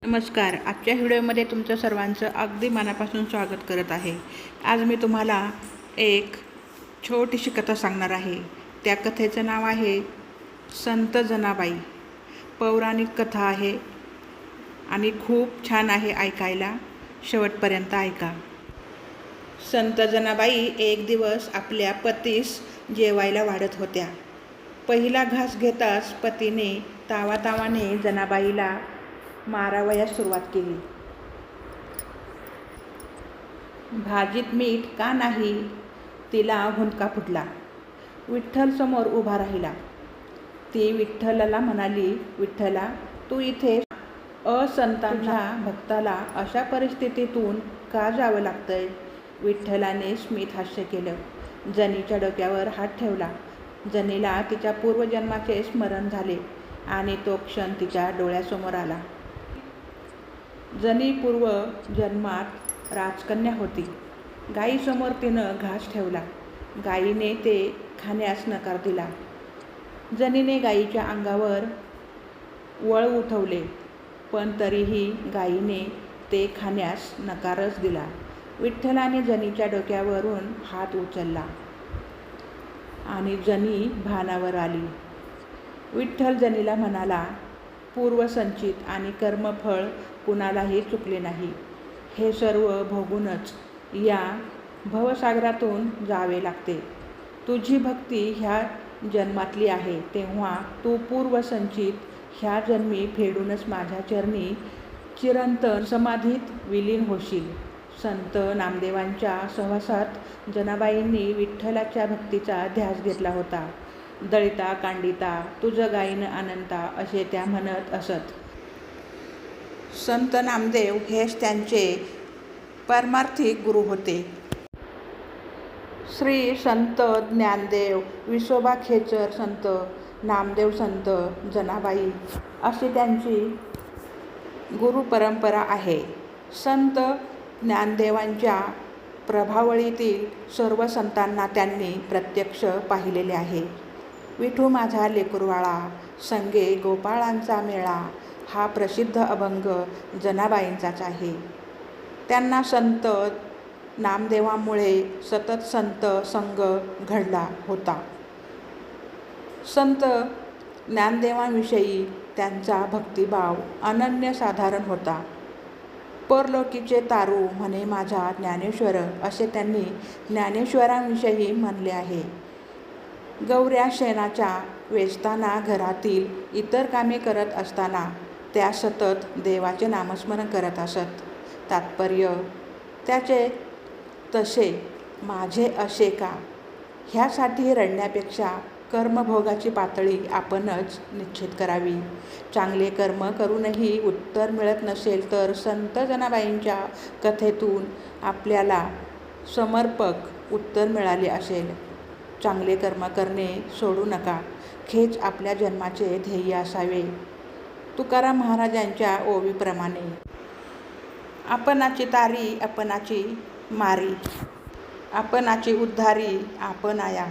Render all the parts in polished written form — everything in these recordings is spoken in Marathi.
नमस्कार. आजच्या व्हिडिओमध्ये तुमचं सर्वांचं अगदी मनापासून स्वागत करत आहे. आज मी तुम्हाला एक छोटीशी कथा सांगणार आहे. त्या कथेचं नाव आहे संत जनाबाई. पौराणिक कथा आहे आणि खूप छान आहे ऐकायला. शेवटपर्यंत ऐका. संत जनाबाई एक दिवस आपल्या पतीस जेवायला वाढत होत्या. पहिला घास घेताच पतीने तावातावाने जनाबाईला मारावयास सुरुवात केली. भाजीत मीठ का नाही? तिला हुंदका फुटला. विठ्ठल समोर उभा राहिला. ती विठ्ठलाला म्हणाली, विठ्ठला, तू इथे असंतांच्या भक्ताला अशा परिस्थितीतून का जावं लागतंय? विठ्ठलाने स्मित हास्य केलं. जनीच्या डोक्यावर हात ठेवला. जनीला तिच्या पूर्वजन्माचे स्मरण झाले आणि तो क्षण तिच्या डोळ्यासमोर आला. जनी पूर्व जन्मात राजकन्या होती. गायीसमोर तिनं घास ठेवला. गायीने ते खाण्यास नकार दिला. जनीने गायीच्या अंगावर वळ उठवले, पण तरीही गायीने ते खाण्यास नकारच दिला. विठ्ठलाने जनीच्या डोक्यावरून हात उचलला आणि जनी भानावर आली. विठ्ठल जनीला म्हणाला, पूर्वसंचित आणि कर्मफळ कुणालाही चुकले नाही. हे सर्व भोगूनच या भवसागरातून जावे लागते. तुझी भक्ती ह्या जन्मातली आहे, तेव्हा तू पूर्वसंचित ह्या जन्मी फेडूनच माझ्या चरणी चिरंतन समाधीत विलीन होशील. संत नामदेवांच्या सहवासात जनाबाईंनी विठ्ठलाच्या भक्तीचा ध्यास घेतला होता. दळिता कांडिता तुझं गायन अनंता असे त्या म्हणत असत. संत नामदेव हेच त्यांचे पारमार्थिक गुरु होते. श्री संत ज्ञानदेव, विसोबा खेचर संत, नामदेव संत, जनाबाई अशी त्यांची गुरुपरंपरा आहे. संत ज्ञानदेवांच्या प्रभावळीतील सर्व संतांना त्यांनी प्रत्यक्ष पाहिलेले आहे. विठू माझा लेकरवाळा, संगे गोपाळांचा मेळा हा प्रसिद्ध अभंग जनाबाईंचाच आहे. त्यांना संत नामदेवांमुळे सतत संत संग घडला होता. संत ज्ञानदेवांविषयी त्यांचा भक्तिभाव अनन्यसाधारण होता. परलोकीचे तारू म्हणे माझा ज्ञानेश्वर असे त्यांनी ज्ञानेश्वरांविषयी म्हणले आहे. गौऱ्या शेणाच्या वेचताना घरातील इतर कामे करत असताना त्या सतत देवाचे नामस्मरण करत असत. तात्पर्य त्याचे तसे माझे असे का ह्यासाठी रडण्यापेक्षा कर्मभोगाची पातळी आपणच निश्चित करावी. चांगले कर्म करूनही उत्तर मिळत नसेल तर संत जनाबाईंच्या कथेतून आपल्याला समर्पक उत्तर मिळाले असेल. चांगले कर्म करणे सोडू नका, हेच आपल्या जन्माचे ध्येय असावे. तुकाराम महाराजांच्या ओवीप्रमाणे, आपणाची तारी आपणाची मारी, आपणाची उद्धारी आपणाया.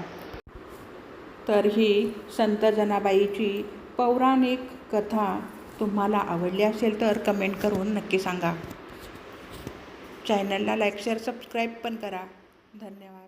तर ही संत जनाबाईची पौराणिक कथा तुम्हाला आवडली असेल तर कमेंट करून नक्की सांगा. चॅनलला लाईक शेअर सबस्क्राईब पण करा. धन्यवाद.